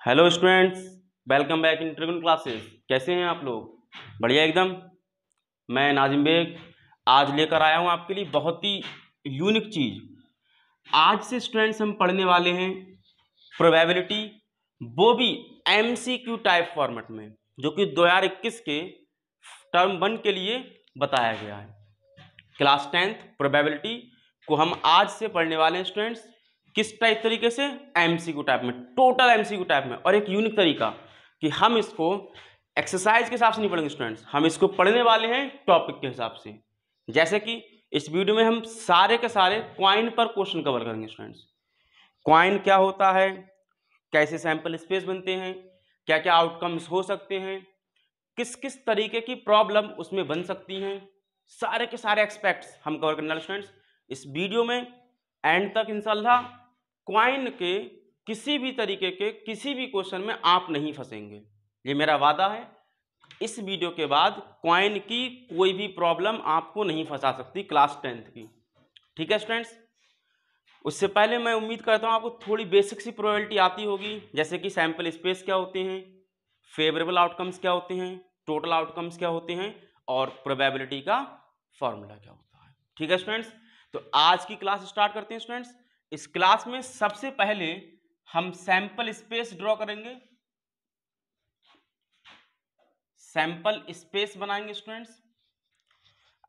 Hello students, welcome back in Trigon classes. कैसे हैं आप लोग? बढ़िया एकदम। मैं नाजिम बेग आज लेकर आया हूं आपके लिए बहुत ही यूनिक चीज़। आज से स्टूडेंट्स हम पढ़ने वाले हैं प्रोबेबिलिटी, वो भी एमसीक्यू टाइप फॉर्मेट में, जो कि 2021 के टर्म 1 के लिए बताया गया है। क्लास 10th प्रोबेबिलिटी को हम आज से पढ़ने वाले हैं स्टूडेंट्स। किस टाइप तरीके से? एमसीक्यू टाइप में, टोटल एमसीक्यू टाइप में। और एक यूनिक तरीका कि हम इसको एक्सरसाइज के हिसाब से नहीं पढ़ेंगे स्टूडेंट्स, हम इसको पढ़ने वाले हैं टॉपिक के हिसाब से। जैसे कि इस वीडियो में हम सारे के सारे क्वाइन पर क्वेश्चन कवर करेंगे स्टूडेंट्स। क्वाइन क्या होता है, कैसे सैंपल स्पेस बनते हैं, क्या क्या आउटकम्स हो सकते हैं, किस किस तरीके की प्रॉब्लम उसमें बन सकती हैं, सारे के सारे एक्सपेक्ट्स हम कवर करने वाले स्टूडेंट्स इस वीडियो में। एंड तक इंशाल्लाह क्वाइन के किसी भी तरीके के किसी भी क्वेश्चन में आप नहीं फंसेंगे, ये मेरा वादा है। इस वीडियो के बाद क्वाइन की कोई भी प्रॉब्लम आपको नहीं फंसा सकती क्लास 10th की। ठीक है स्टूडेंट्स? उससे पहले मैं उम्मीद करता हूँ आपको थोड़ी बेसिक सी प्रोबेबिलिटी आती होगी, जैसे कि सैंपल स्पेस क्या होते हैं, फेवरेबल आउटकम्स क्या होते हैं, टोटल आउटकम्स क्या होते हैं, और प्रोबेबिलिटी का फॉर्मूला क्या होता है। ठीक है स्टूडेंट्स? तो आज की क्लास स्टार्ट करते हैं स्टूडेंट्स। इस क्लास में सबसे पहले हम सैंपल स्पेस ड्रॉ करेंगे, सैंपल स्पेस बनाएंगे स्टूडेंट्स।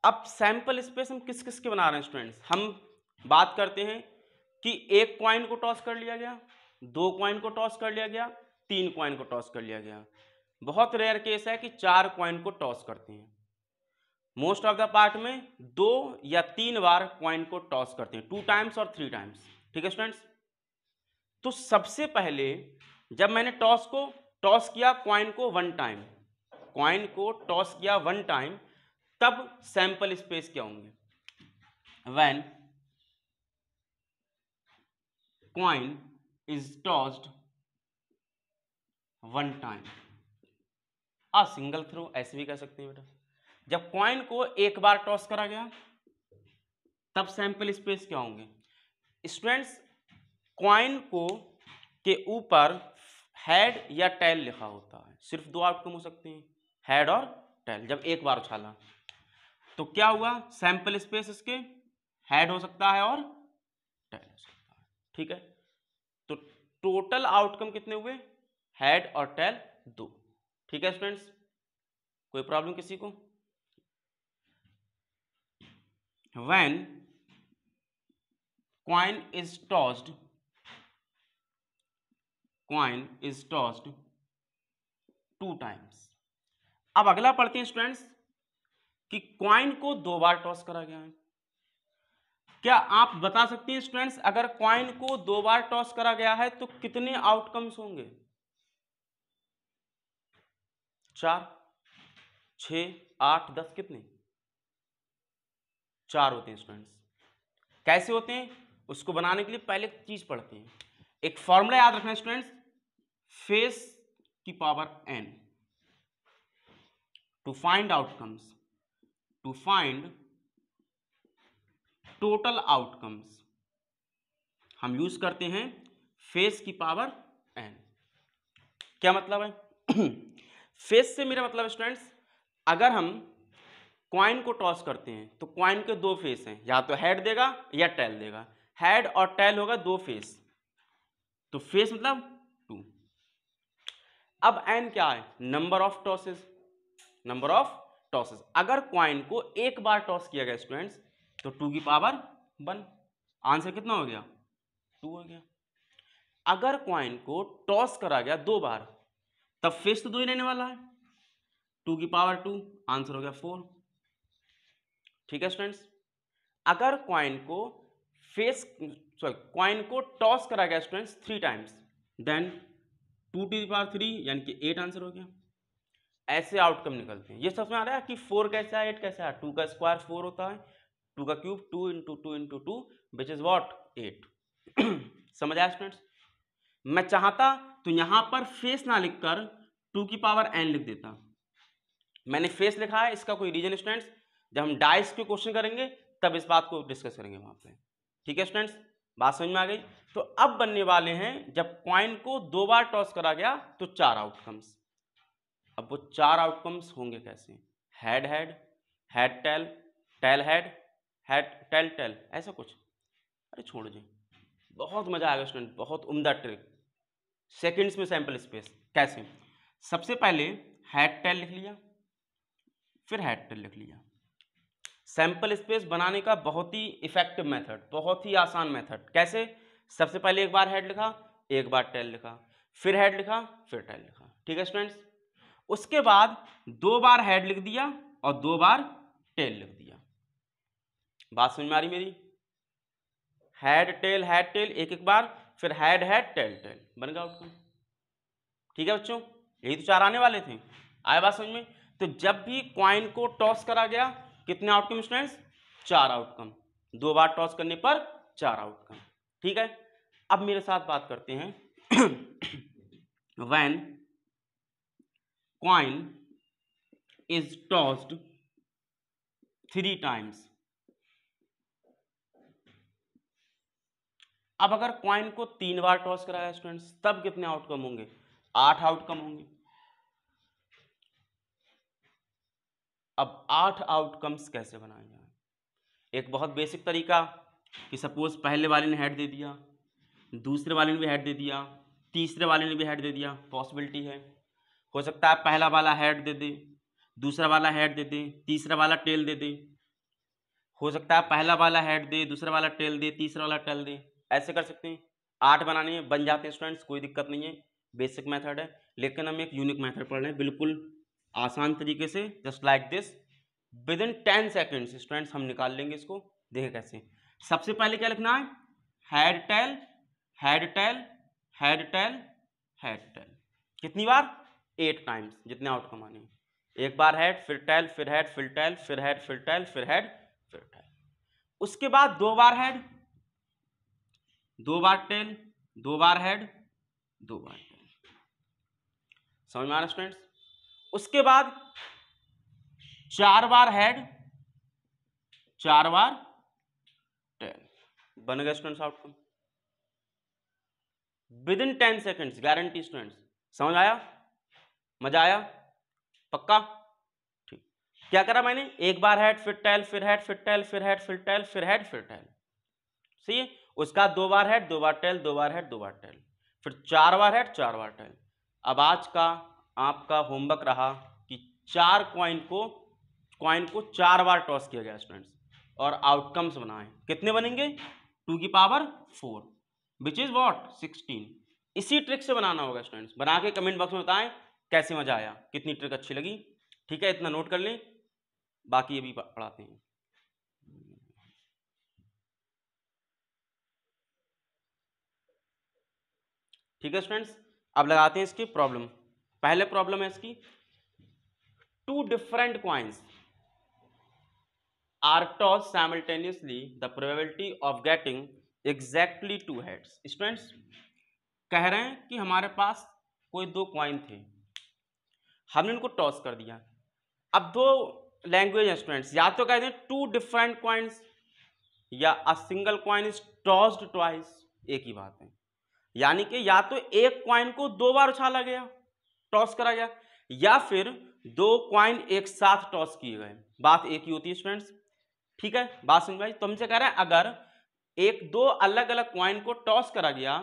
अब सैंपल स्पेस हम किस किस के बना रहे हैं स्टूडेंट्स? हम बात करते हैं कि एक कॉइन को टॉस कर लिया गया, दो कॉइन को टॉस कर लिया गया, तीन कॉइन को टॉस कर लिया गया। बहुत रेयर केस है कि चार कॉइन को टॉस करते हैं। मोस्ट ऑफ द पार्ट में दो या तीन बार कॉइन को टॉस करते हैं, 2 टाइम्स और 3 टाइम्स। ठीक है स्टूडेंट्स? तो सबसे पहले जब मैंने टॉस किया कॉइन को 1 टाइम, कॉइन को टॉस किया 1 टाइम, तब सैंपल स्पेस क्या होंगे? When coin is tossed 1 time, a single throw, ऐसे भी कह सकते हैं बेटा। जब कॉइन को एक बार टॉस करा गया तब सैंपल स्पेस क्या होंगे स्टूडेंट्स? कॉइन को के ऊपर हेड या टेल लिखा होता है। सिर्फ दो आउटकम हो सकते हैं, हेड और टेल। जब एक बार उछाला तो क्या हुआ? सैंपल स्पेस इसके हेड हो सकता है और टेल हो सकता है। ठीक है? तो टोटल आउटकम कितने हुए? हेड और टेल 2। ठीक है स्टूडेंट्स? कोई प्रॉब्लम किसी को? When coin is tossed 2 times. अब अगला पढ़ते हैं स्टूडेंट्स कि कॉइन को 2 बार टॉस करा गया है। क्या आप बता सकते हैं स्टूडेंट्स, अगर कॉइन को 2 बार टॉस करा गया है तो कितने आउटकम्स होंगे? 4, 6, 8, 10, कितने? 4 होते हैं स्टूडेंट्स। कैसे होते हैं उसको बनाने के लिए पहले एक चीज पढ़ते हैं। एक फॉर्मूला याद रखना स्टूडेंट्स, फेस की power n to find outcomes, to find total outcomes हम यूज करते हैं फेस की पावर n। क्या मतलब है? फेस से मेरा मतलब स्टूडेंट्स, अगर हम कॉइन को टॉस करते हैं तो कॉइन के 2 फेस हैं, या तो हेड देगा या टेल देगा। हेड और टेल होगा 2 फेस, तो फेस मतलब 2। अब n क्या है? Number of tosses, number of tosses. अगर कॉइन को एक बार टॉस किया गया स्टूडेंट्स तो 2 की पावर 1। आंसर कितना हो गया? 2 हो गया। अगर कॉइन को टॉस करा गया 2 बार तब फेस तो 2 ही रहने वाला है, 2 की पावर 2, आंसर हो गया 4। ठीक है स्टूडेंट्स? अगर कॉइन को कॉइन को टॉस करा गया स्टूडेंट्स 3 टाइम्स, देन 2 की पावर 3 यानी कि 8 आंसर हो गया। ऐसे आउटकम निकलते हैं। ये समझ में आ रहा है कि 4 कैसा है, 8 कैसा है? 2 का स्क्वायर 4 होता है, 2 का cube 2 into 2 into 2 which is what 8। समझ आया स्टूडेंट्स? मैं चाहता तो यहां पर फेस ना लिखकर 2 की पावर n लिख देता। मैंने फेस लिखा है, इसका कोई रीजन स्टूडेंट्स, जब हम डाइस के क्वेश्चन करेंगे तब इस बात को डिस्कस करेंगे वहां पे। ठीक है स्टूडेंट्स? बात समझ में आ गई। तो अब बनने वाले हैं, जब कॉइन को 2 बार टॉस करा गया तो 4 आउटकम्स। अब वो 4 आउटकम्स होंगे कैसे? Head head, head tail, tail head, head tail tail, ऐसा कुछ। अरे छोड़ जी, बहुत मजा आएगा स्टूडेंट, बहुत उम्दा ट्रिक। सेकंड्स में सैंपल स्पेस कैसे? सबसे पहले हेड टेल लिख लिया, फिर हेड टेल लिख लिया। सैंपल स्पेस बनाने का बहुत ही इफेक्टिव मेथड, बहुत ही आसान मेथड। कैसे? सबसे पहले एक बार हेड लिखा, एक बार टेल लिखा, फिर हेड लिखा, फिर टेल लिखा। ठीक है स्टूडेंट्स। उसके बाद 2 बार हेड लिख दिया और 2 बार टेल लिख दिया। बात समझ में आ रही मेरी? हेड टेल एक एक बार, फिर हेड हेड टेल टेल, बन गया आउटकम। ठीक है बच्चों, यही तो 4 आने वाले थे। आया बात समझ में? तो जब भी कॉइन को टॉस करा गया, कितने आउटकम स्टूडेंट्स? 4 आउटकम। 2 बार टॉस करने पर 4 आउटकम। ठीक है। अब मेरे साथ बात करते हैं when coin is tossed 3 times. अब अगर कॉइन को 3 बार टॉस कराया स्टूडेंट्स, तब कितने आउटकम होंगे? 8 आउटकम होंगे। अब 8 आउटकम्स कैसे बनाए जाए? एक बहुत बेसिक तरीका कि सपोज पहले वाले ने हेड दे दिया, दूसरे वाले ने भी हेड दे दिया, तीसरे वाले ने भी हेड दे दिया। पॉसिबिलिटी है, हो सकता है पहला वाला हेड दे दे, दूसरा वाला हेड दे दे, तीसरा वाला टेल दे दे। हो सकता है पहला वाला हेड दे, दूसरा वाला टेल दे, तीसरा वाला टेल दे। ऐसे कर सकते हैं। 8 बनाने में बन जाते हैं स्टूडेंट्स, कोई दिक्कत नहीं है, बेसिक मेथड है। लेकिन हम एक यूनिक मेथड पढ़ रहे हैं, बिल्कुल आसान तरीके से, just like this. With in 10 seconds students हम निकाल लेंगे इसको। देखें कैसे। सबसे पहले क्या लिखना है? Head tail, head tail, head tail, head tail. कितनी बार? 8 टाइम्स, जितने आउटकम आने। एक बार हेड, फिर टेल, फिर हेड, फिर टेल, फिर हेड, फिर टेल, फिर हेड, फिर टेल। उसके बाद 2 बार हेड, 2 बार टेल, 2 बार हेड, 2 बार टेल। समझ में आ रहा स्टूडेंट्स? उसके बाद 4 बार हेड, 4 बार टेल। बन गया students outcome with in 10 seconds, guarantee students. समझ आया? मजा आया? पक्का? ठीक। क्या करा मैंने? एक बार हेड, फिर टेल, फिर हेड, फिर टेल, फिर हेड, फिर टेल, फिर हेड, फिर टेल। सही है। उसका 2 बार हेड, 2 बार टेल, 2 बार हेड, 2 बार टेल, फिर 4 बार हेड, 4 बार टेल। अब आज का आपका होमवर्क रहा कि 4 कॉइन को 4 बार टॉस किया गया स्टूडेंट्स, और आउटकम्स बनाए। कितने बनेंगे? 2 की पावर 4, विच इज व्हाट? 16। इसी ट्रिक से बनाना होगा स्टूडेंट्स। बना के कमेंट बॉक्स में बताएं कैसे मजा आया, कितनी ट्रिक अच्छी लगी। ठीक है, इतना नोट कर लें, बाकी अभी पढ़ाते हैं। ठीक है स्टूडेंट्स, अब लगाते हैं इसकी प्रॉब्लम। पहले प्रॉब्लम है इसकी, 2 different coins are tossed simultaneously, the probability of getting exactly 2 heads। Students कह रहे हैं कि हमारे पास कोई 2 कॉइन थे, हमने उनको टॉस कर दिया। अब 2 लैंग्वेज है स्टूडेंट्स, या तो कहते हैं 2 different coins, या a single coin is tossed twice. एक ही बात है, यानी कि या तो एक कॉइन को 2 बार उछाला गया, टॉस करा गया, या फिर 2 कॉइन एक साथ टॉस किए गए। बात एक ही होती है स्टूडेंट्स। ठीक है, बात समझ में? तो हमसे कह रहा है अगर एक 2 अलग अलग कॉइन को टॉस करा गया,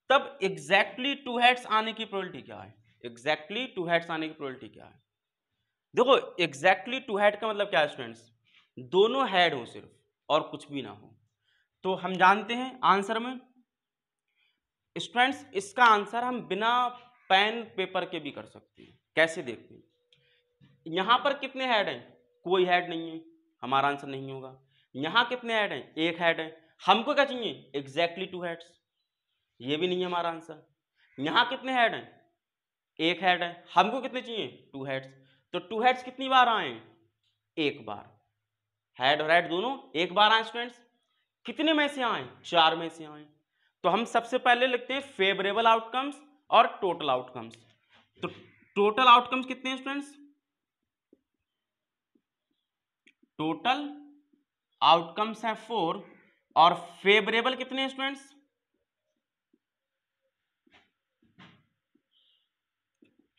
तब एग्जैक्टली 2 हेड्स आने की प्रोबेबिलिटी क्या है? एग्जैक्टली 2 हेड्स आने की प्रोबेबिलिटी क्या है? देखो, एग्जैक्टली 2 हेड का मतलब क्या है स्टूडेंट्स? दोनों हेड हो सिर्फ, और कुछ भी ना हो। तो हम जानते हैं आंसर में स्टूडेंट्स, इसका आंसर हम बिना पेन पेपर के भी कर सकते हैं। कैसे? देखते हैं। यहां पर कितने हेड हैं? कोई हेड नहीं है, हमारा आंसर नहीं होगा। यहां कितने हेड हैं? एक हेड है। हमको क्या चाहिए? एग्जैक्टली 2 हेड्स, ये भी नहीं है हमारा आंसर। यहां कितने हेड हैं? एक हेड है। हमको कितने चाहिए? 2 हेड्स। तो 2 हेड्स कितनी बार आए? एक बार। हेड और हेड दोनों एक बार आए स्टूडेंट्स। कितने में से आए? 4 में से आए। तो हम सबसे पहले लिखते हैं फेवरेबल आउटकम्स और टोटल आउटकम्स। तो टोटल आउटकम्स कितने हैं स्टूडेंट्स? टोटल आउटकम्स हैं 4, और फेवरेबल कितने स्टूडेंट्स,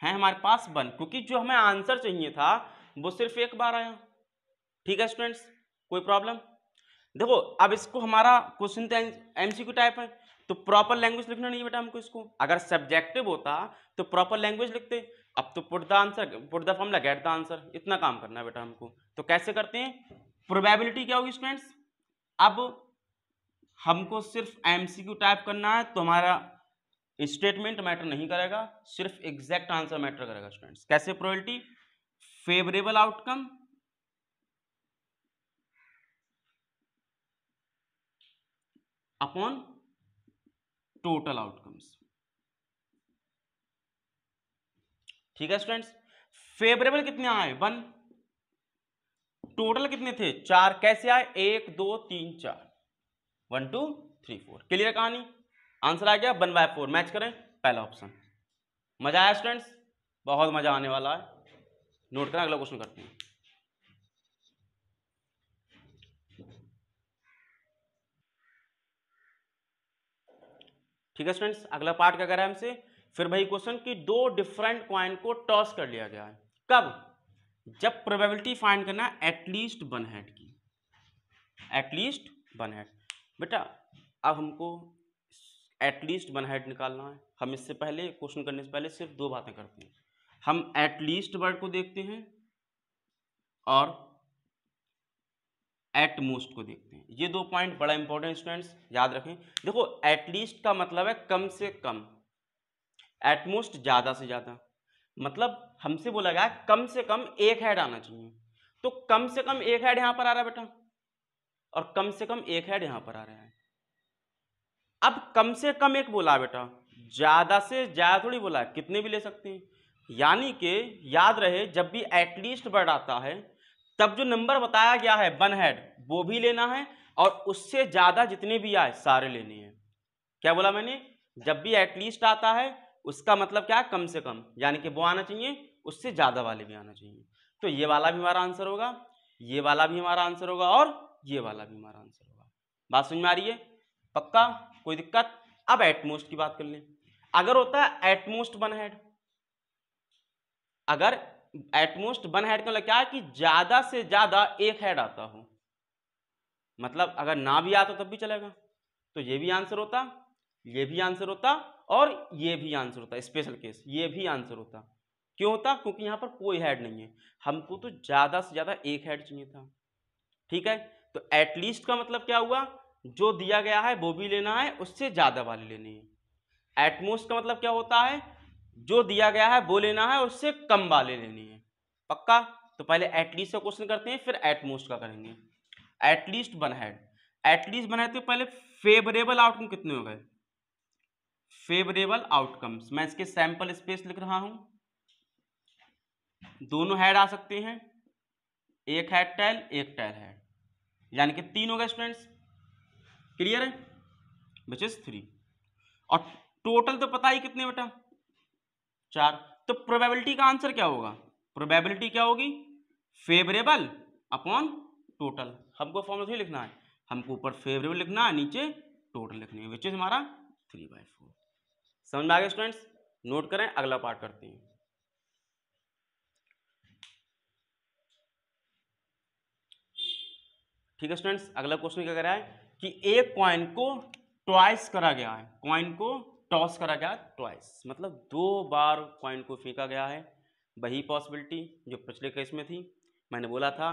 है हमारे पास 1, क्योंकि जो हमें आंसर चाहिए था वो सिर्फ एक बार आया। ठीक है स्टूडेंट्स, कोई प्रॉब्लम? देखो अब इसको हमारा क्वेश्चन तो एमसीक्यू टाइप है, तो प्रॉपर लैंग्वेज लिखना नहीं बेटा हमको इसको। अगर सब्जेक्टिव होता तो प्रॉपर लैंग्वेज लिखते। अब तो put the answer, put the formula, get the answer, इतना काम करना है बेटा हमको। तो कैसे करते हैं? प्रोबेबिलिटी क्या होगी स्टूडेंट्स? अब हमको सिर्फ एमसीक्यू टाइप करना है, तो हमारा स्टेटमेंट मैटर नहीं करेगा, सिर्फ एग्जैक्ट आंसर मैटर करेगा स्टूडेंट्स। कैसे probability? Favourable outcome upon total outcomes. ठीक है स्टूडेंट्स, फेवरेबल कितने आए? 1, टोटल कितने थे? 4। कैसे आए? 1 2 3 4, 1 2 3 4। क्लियर कहानी? आंसर आ गया 1/4। मैच करें पहला ऑप्शन। मजा आया स्टूडेंट्स? बहुत मजा आने वाला है। नोट करें, अगला क्वेश्चन करते हैं। ठीक है स्टूडेंट्स, अगला पार्ट क्या कर रहा है हमसे? फिर वही क्वेश्चन कि दो डिफरेंट कॉइन को टॉस कर लिया गया है। कब? जब प्रोबेबिलिटी फाइंड करना है एटलीस्ट 1 हेड की, एटलीस्ट 1 हेड। बेटा अब हमको एटलीस्ट 1 हेड निकालना है। हम इससे पहले क्वेश्चन करने से पहले सिर्फ 2 बातें करते हैं। हम एटलीस्ट वर्ड को देखते हैं और एट मोस्ट को देखते हैं। ये 2 पॉइंट बड़ा इंपॉर्टेंट स्टूडेंट्स याद रखें। देखो एटलीस्ट का मतलब है कम से कम, एटमोस्ट ज्यादा से ज्यादा। मतलब हमसे बोला गया कम से कम एक हेड आना चाहिए, तो कम से कम एक हेड यहां पर आ रहा है बेटा, और कम से कम एक हेड यहां पर आ रहा है। अब कम से कम एक बोला बेटा, ज्यादा से ज्यादा थोड़ी बोला है, कितने भी ले सकते हैं। यानी कि याद रहे जब भी एटलीस्ट वर्ड आता है तब जो नंबर बताया गया है 1 हेड वो भी लेना है, और उससे ज्यादा जितने भी आए सारे लेने हैं। क्या बोला मैंने? जब भी एटलीस्ट आता है उसका मतलब क्या है? कम से कम, यानी कि वो आना चाहिए, उससे ज्यादा वाले भी आना चाहिए। तो ये वाला भी हमारा आंसर होगा, ये वाला भी हमारा आंसर होगा, और ये वाला भी हमारा आंसर होगा। बात समझ में आ रही है? पक्का? कोई दिक्कत? अब एटमोस्ट की बात कर लें। अगर होता है एटमोस्ट 1 हेड, अगर एटमोस्ट 1 हेड का मतलब क्या है कि ज्यादा से ज्यादा एक हेड आता हो, मतलब अगर ना भी आता तब भी चलेगा, तो ये भी आंसर होता, ये भी आंसर होता, और ये भी आंसर होता। स्पेशल केस ये भी आंसर होता। क्यों होता? क्योंकि यहां पर कोई हेड नहीं है, हमको तो ज्यादा से ज्यादा एक हेड चाहिए था। ठीक है, तो एटलीस्ट का मतलब क्या हुआ? जो दिया गया है वो भी लेना है, उससे ज्यादा वाले लेने हैं। एटमोस्ट का मतलब क्या होता है? जो दिया गया है वो लेना है, उससे कम वाले लेने हैं। पक्का? तो पहले एटलीस्ट का क्वेश्चन करते हैं, फिर एटमोस्ट का करेंगे। एटलीस्ट 1 हेड, एटलीस्ट 1 हेड, तो पहले फेवरेबल आउटकम कितने हो गए? फेवरेबल आउटकम्स, मैं इसके सैंपल स्पेस लिख रहा हूं। दोनों हेड आ सकते हैं, एक हेड टेल, एक टेल हेड, यानी कि 3 हो गए स्टूडेंट्स। क्लियर है? Which is 3। और टोटल तो पता ही कितने बेटा? 4। तो प्रोबेबिलिटी का आंसर क्या होगा? प्रोबेबिलिटी क्या होगी? Favourable upon total. हमको फॉर्मूला थोड़ी लिखना है, हमको ऊपर फेवरेबल लिखना है, नीचे टोटल लिखनी है, विच इज हमारा 3/4। समझ में आ गया स्टूडेंट्स? नोट करें, अगला पार्ट करते हैं। ठीक है स्टूडेंट्स, अगला क्वेश्चन क्या कर रहा है कि एक कॉइन को ट्वाइस करा गया है, कॉइन को टॉस करा गया ट्वाइस, मतलब 2 बार कॉइन को फेंका गया है। वही पॉसिबिलिटी जो पिछले केस में थी, मैंने बोला था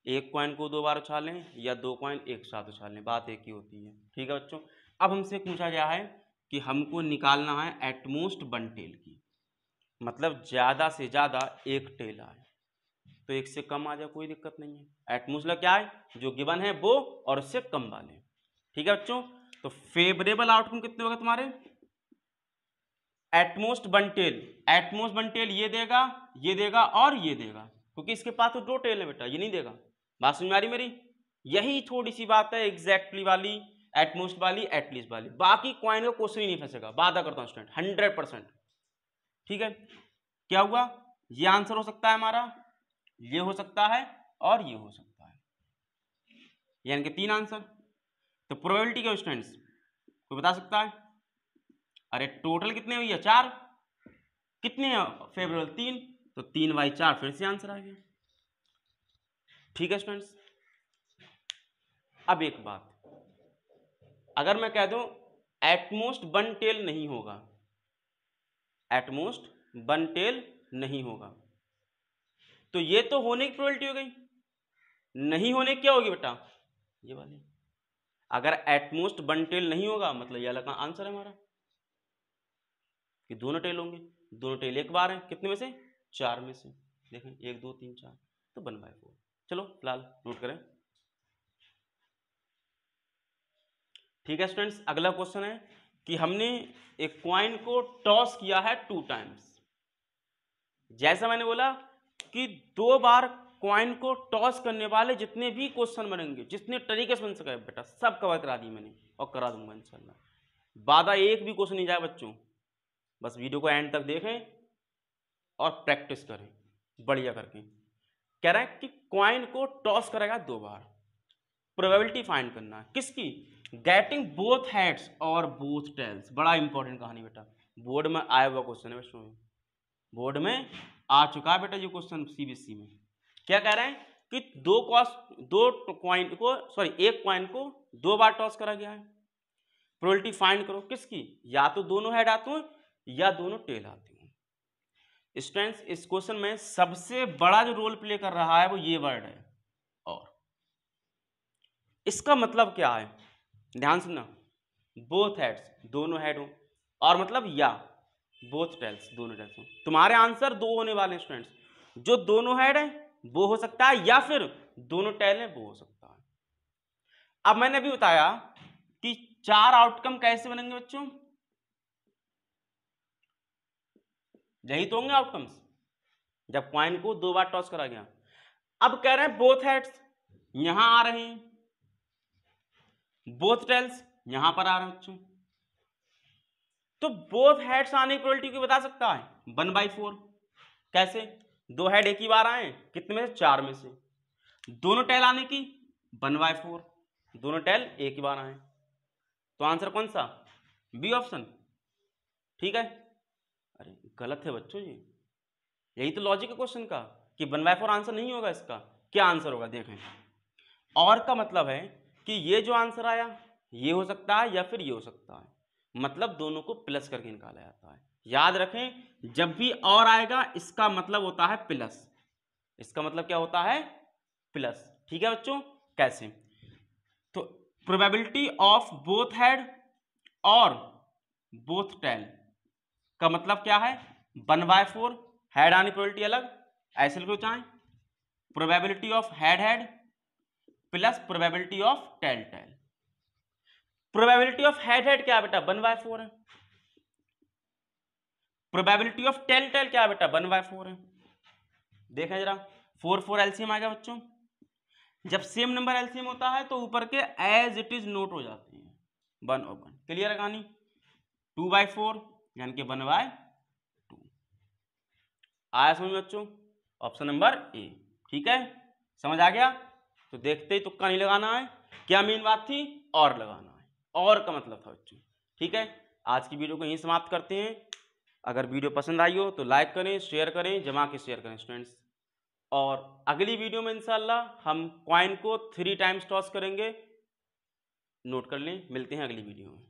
एक कॉइन को 2 बार उछालें या 2 कॉइन एक साथ उछालें, बात एक ही होती है। ठीक है बच्चों, अब हमसे पूछा गया है कि हमको निकालना है एटमोस्ट 1 टेल की, मतलब ज्यादा से ज्यादा एक टेल आए, तो एक से कम आ जाए कोई दिक्कत नहीं है। एटमोस्ट क्या है? जो गिवन है वो, और उससे कम वाले। ठीक है बच्चों, तो फेवरेबल आउटकम कितने होगा तुम्हारे? एटमोस्ट 1 टेल, एटमोस्ट 1 टेल ये देगा और ये देगा, क्योंकि इसके पास तो 2 टेल है बेटा, ये नहीं देगा। बात समझ में आ रही मेरी? यही थोड़ी सी बात है एग्जैक्टली वाली, एटमोस्ट वाली, एटलीस्ट वाली, बाकी कॉइन का क्वेश्चन ही नहीं फंसेगा, वादा करता हूं स्टूडेंट 100%। ठीक है, क्या हुआ? ये आंसर हो सकता है हमारा, ये हो सकता है, और ये हो सकता है, यानी कि 3 आंसर। तो प्रोबेबिलिटी क्या स्टूडेंट्स, कोई बता सकता है? अरे टोटल कितने हुई है? 4। कितने फेवरेबल? 3। तो 3/4 फिर से आंसर आ गया। ठीक है स्टूडेंट्स। अब एक बात, अगर मैं कह दूं एटमोस्ट 1 टेल नहीं होगा, एटमोस्ट 1 टेल नहीं होगा, तो ये तो होने की प्रोबेबिलिटी हो गई, नहीं होने की क्या होगी बेटा? ये वाली। अगर एटमोस्ट 1 टेल नहीं होगा मतलब ये वाला आंसर है हमारा कि दोनों टेल होंगे। दोनों टेल एक बार है, कितने में से? 4 में से। देखें 1 2 3 4, तो 1/4। चलो फिलहाल नोट करें। ठीक है स्टूडेंट्स, अगला क्वेश्चन है कि हमने एक क्वाइन को टॉस किया है 2 टाइम्स। जैसा मैंने बोला कि 2 बार क्वाइन को टॉस करने वाले जितने भी क्वेश्चन बनेंगे, जितने तरीके से बन सके बेटा, सब कवर करा दी मैंने और करा दूंगा इंशाल्लाह। बाधा एक भी क्वेश्चन नहीं जाए बच्चों, बस वीडियो को एंड तक देखें और प्रैक्टिस करें बढ़िया करके। कह रहा है कि क्वाइन को टॉस करेगा 2 बार, प्रोबेबिलिटी फाइंड करना है किसकी? गेटिंग बोथ हेड्स और बोथ टेल्स। बड़ा इंपॉर्टेंट कहानी बेटा, बोर्ड में आया हुआ क्वेश्चन है बच्चों, बोर्ड में आ चुका है बेटा ये क्वेश्चन सीबीएसई में। क्या कह रहे हैं कि एक क्वाइन को 2 बार टॉस करा गया है, प्रोबेबिलिटी फाइंड करो किसकी? या तो दोनों हेड आते हो या दोनों टेल आते हो। स्टूडेंट्स इस क्वेश्चन में सबसे बड़ा जो रोल प्ले कर रहा है वो ये वर्ड है और। इसका मतलब क्या है? ध्यान सुनना, बोथ हेड्स दोनों हेड हो, और मतलब या बोथ टेल्स दोनों टेल्स हो। तुम्हारे आंसर 2 होने वाले स्टूडेंट्स, जो दोनों हेड है वो हो सकता है या फिर दोनों टेल है वो हो सकता है। अब मैंने अभी बताया कि 4 आउटकम कैसे बनेंगे बच्चों, यही तो होंगे आउटकम्स जब क्वाइन को 2 बार टॉस करा गया। अब कह रहे हैं बोथ हेड्स यहां आ रहे हैं, बोथ टेल्स यहां पर आ रहे हैं बच्चों, तो बोथ हेड्स आने की प्रोबेबिलिटी को बता सकता है 1/4। कैसे? 2 हेड एक ही बार आए, कितने में से? 4 में से। दोनों टेल आने की 1/4, दोनों टेल एक ही बार आए, तो आंसर कौन सा? B option. ठीक है? अरे गलत है बच्चों, ये यही तो लॉजिक है क्वेश्चन का कि 1/4 आंसर नहीं होगा। इसका क्या आंसर होगा देखें, और का मतलब है कि ये जो आंसर आया ये हो सकता है या फिर ये हो सकता है, मतलब दोनों को प्लस करके निकाला जाता है। याद रखें जब भी और आएगा इसका मतलब होता है प्लस, इसका मतलब क्या होता है? प्लस। ठीक है बच्चों? कैसे? तो प्रोबेबिलिटी ऑफ बोथ हेड और बोथ टेल का मतलब क्या है? 1/4। हेड आने प्रोबेबिलिटी अलग, ऐसे लिखो चाहे, probability of head head plus probability of tail tail. Probability of head head क्या है बेटा? 1/4 है। प्रोबेबिलिटी ऑफ टेल टेल क्या है बेटा? 1/4 है। देखें जरा, 4 4 एलसीएम आएगा बच्चों। जब सेम नंबर एलसीएम होता है तो ऊपर के एज इट इज नोट हो जाते हैं 1 और 1। क्लियर है कहानी? 2/4 यानी कि 1/2 आया समझ बच्चों? Option number A. ठीक है, समझ आ गया? तो देखते ही तुक्का नहीं लगाना है, क्या मेन बात थी? और लगाना है, और का मतलब था बच्चों। ठीक है, आज की वीडियो को यहीं समाप्त करते हैं। अगर वीडियो पसंद आई हो तो लाइक करें, शेयर करें, जमा के शेयर करें स्टूडेंट्स। और अगली वीडियो में इंशाल्लाह हम क्वाइन को 3 टाइम्स टॉस करेंगे। नोट कर लें, मिलते हैं अगली वीडियो में।